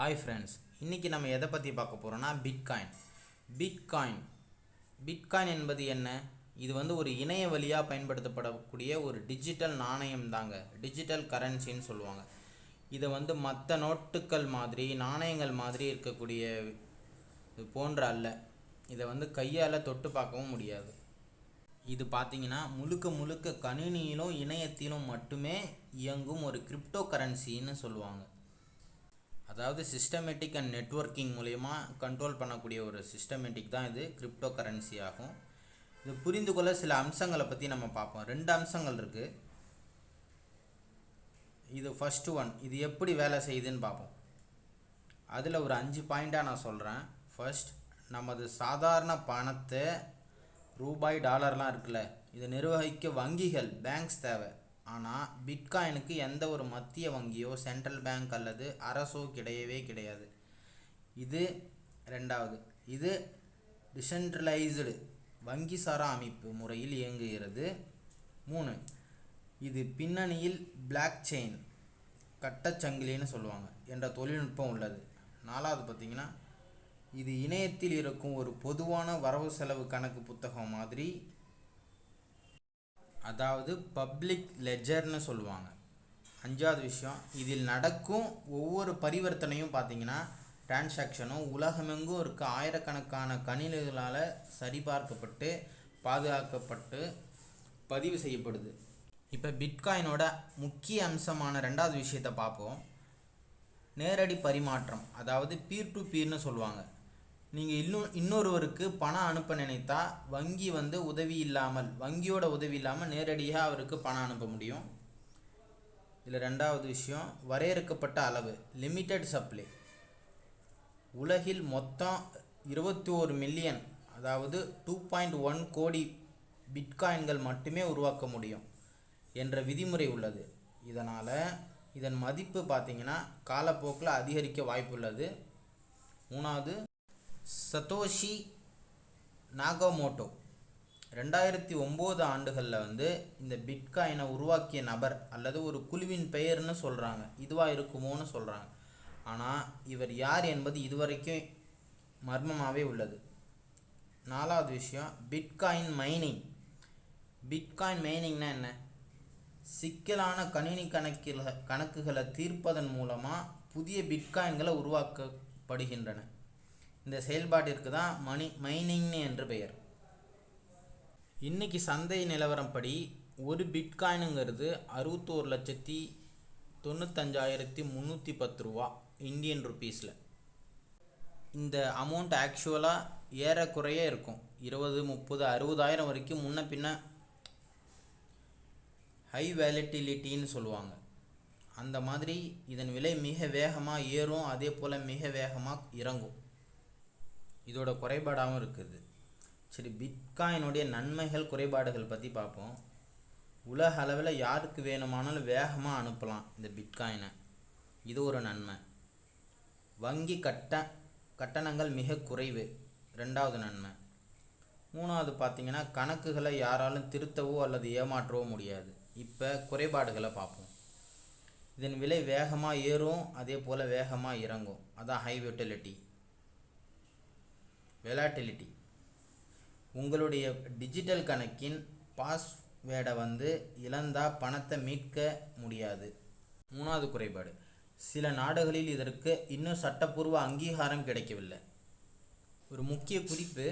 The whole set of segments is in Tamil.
ஹாய் ஃப்ரெண்ட்ஸ், இன்றைக்கி நம்ம எதை பற்றி பார்க்க போகிறோன்னா பிட்காயின் என்பது என்ன? இது ஒரு இணைய வழியாக பயன்படுத்தப்படக்கூடிய ஒரு டிஜிட்டல் நாணயம் தாங்க. டிஜிட்டல் கரன்சின்னு சொல்லுவாங்க. இதை மற்ற நோட்டுகள் மாதிரி நாணயங்கள் மாதிரி இருக்கக்கூடிய போன்ற அல்ல. இதை கையால் தொட்டு பார்க்கவும் முடியாது. இது பார்த்திங்கன்னா முழுக்க கணினியிலும் இணையத்திலும் மட்டுமே இயங்கும் ஒரு கிரிப்டோ கரன்சின்னு சொல்லுவாங்க. அதாவது சிஸ்டமேட்டிக் அண்ட் நெட்வொர்க்கிங் மூலயமா கண்ட்ரோல் பண்ணக்கூடிய ஒரு சிஸ்டமேட்டிக் தான் இது கிரிப்டோ கரன்சி ஆகும். இது புரிந்து கொள்ள சில அம்சங்களை பற்றி நம்ம பார்ப்போம். 2 அம்சங்கள் இருக்குது. இது ஃபஸ்ட்டு ஒன், இது எப்படி வேலை செய்யுதுன்னு பார்ப்போம். அதில் ஒரு 5 பாயிண்ட்டாக நான் சொல்கிறேன். ஃபர்ஸ்ட், நமது சாதாரண பணத்தை ரூபாய் டாலர்லாம் இருக்குல்ல, இதை நிர்வகிக்க வங்கிகள் பேங்க்ஸ் தேவை. ஆனால் பிட்காயினுக்கு எந்த ஒரு மத்திய வங்கியோ சென்ட்ரல் பேங்க் அல்லது அரசோ கிடையாது. இது 2வது, இது டிசென்ட்ரலைஸ்டு வங்கி சாரா அமைப்பு முறையில் இயங்குகிறது. 3, இது பின்னணியில் பிளாக் செயின் கட்டச்சங்கிலின்னு சொல்லுவாங்க என்ற தொழில்நுட்பம் உள்ளது. 4வது பார்த்திங்கன்னா, இது இணையத்தில் இருக்கும் ஒரு பொதுவான வரவு செலவு கணக்கு புத்தகம் மாதிரி, அதாவது பப்ளிக் லெஜர்னு சொல்லுவாங்க. 5வது விஷயம், இதில் நடக்கும் ஒவ்வொரு பரிவர்த்தனையும் பார்த்திங்கன்னா டிரான்சாக்ஷனும் உலகமெங்கும் இருக்க ஆயிரக்கணக்கான கணினிகளால் சரிபார்க்கப்பட்டு பாதுகாக்கப்பட்டு பதிவு செய்யப்படுது. இப்போ பிட்காயினோட முக்கிய அம்சமான 2வது விஷயத்தை பார்ப்போம். நேரடி பரிமாற்றம், அதாவது பீர் டு பீர்னு சொல்லுவாங்க. நீங்கள் இன்னொருவருக்கு பணம் அனுப்ப நினைத்தா வங்கியோட உதவி இல்லாமல் நேரடியாக அவருக்கு பணம் அனுப்ப முடியும். இதில் 2வது விஷயம், வரையறுக்கப்பட்ட அளவு லிமிட்டட் சப்ளை. உலகில் மொத்தம் 21 மில்லியன், அதாவது 2.1 கோடி பிட்காயின்கள் மட்டுமே உருவாக்க முடியும் என்ற விதிமுறை உள்ளது. இதன் மதிப்பு பார்த்திங்கன்னா காலப்போக்கில் அதிகரிக்க வாய்ப்புள்ளது. 3வது, சதோஷி நாகமோட்டோ 2009 ஆண்டுகளில் இந்த பிட்காயினை உருவாக்கிய நபர் அல்லது ஒரு குழுவின் பெயர்னு சொல்கிறாங்க. இதுவாக இருக்குமோன்னு சொல்கிறாங்க. ஆனால் இவர் யார் என்பது இதுவரைக்கும் மர்மமாகவே உள்ளது. 4வது விஷயம், பிட்காயின் மைனிங்னா என்ன? சிக்கலான கணினி கணக்குகளை தீர்ப்பதன் மூலமாக புதிய பிட்காயின்களை உருவாக்கப்படுகின்றன. இந்த செயல்பாட்டிற்கு தான் மைனிங் என்று பெயர். இன்றைக்கி சந்தை நிலவரம் படி ஒரு பிட்காயினுங்கிறது 61,95,310 ரூபா இந்தியன் ருப்பீஸில். இந்த அமௌண்ட் ஆக்சுவலாக ஏறக்குறைய இருக்கும் 20, 30, 60,000 வரைக்கும் முன்ன பின்ன ஹை வேலட்டிலிட்டின்னு சொல்லுவாங்க. அந்த மாதிரி இதன் விலை மிக வேகமாக ஏறும், அதே போல் மிக வேகமாக இறங்கும். இதோட குறைபாடாகவும் இருக்குது. சரி, பிட்காயினுடைய நன்மைகள் குறைபாடுகள் பற்றி பார்ப்போம். உலக அளவில் யாருக்கு வேணுமானாலும் வேகமாக அனுப்பலாம் இந்த பிட்காயினை. இது ஒரு நன்மை. வங்கி கட்டணங்கள் மிக குறைவு, 2வது நன்மை. 3வது பார்த்திங்கன்னா, கணக்குகளை யாராலும் திருத்தவோ அல்லது ஏமாற்றவோ முடியாது. இப்போ குறைபாடுகளை பார்ப்போம். இதன் விலை வேகமாக ஏறும், அதே போல் வேகமாக இறங்கும். அதான் ஹை வெலாட்டிலிட்டி. உங்களுடைய டிஜிட்டல் கணக்கின் பாஸ்வேர்டை இழந்தால் பணத்தை மீட்க முடியாது. 3வது குறைபாடு, சில நாடுகளில் இதற்கு இன்னும் சட்டப்பூர்வ அங்கீகாரம் கிடைக்கவில்லை. ஒரு முக்கிய குறிப்பு,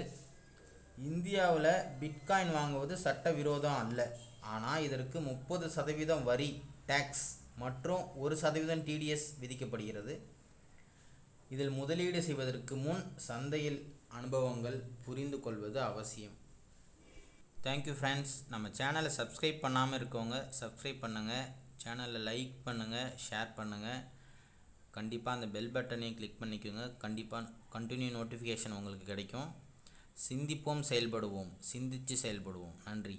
இந்தியாவில் பிட்காயின் வாங்குவது சட்டவிரோதம் அல்ல. ஆனால் இதற்கு 30% வரி டேக்ஸ் மற்றும் 1% TDS விதிக்கப்படுகிறது. இதில் முதலீடு செய்வதற்கு முன் சந்தையில் அனுபவங்கள் புரிந்து கொள்வது அவசியம். Thank you friends. நம்ம சேனலை சப்ஸ்கிரைப் பண்ணாமல் இருக்கவங்க சப்ஸ்கிரைப் பண்ணுங்கள், சேனலை லைக் பண்ணுங்கள், ஷேர் பண்ணுங்கள். கண்டிப்பாக அந்த பெல் பட்டனையும் கிளிக் பண்ணிக்கோங்க. கண்டிப்பாக கண்டினியூ நோட்டிஃபிகேஷன் உங்களுக்கு கிடைக்கும். சிந்திப்போம், செயல்படுவோம். சிந்தித்து செயல்படுவோம். நன்றி.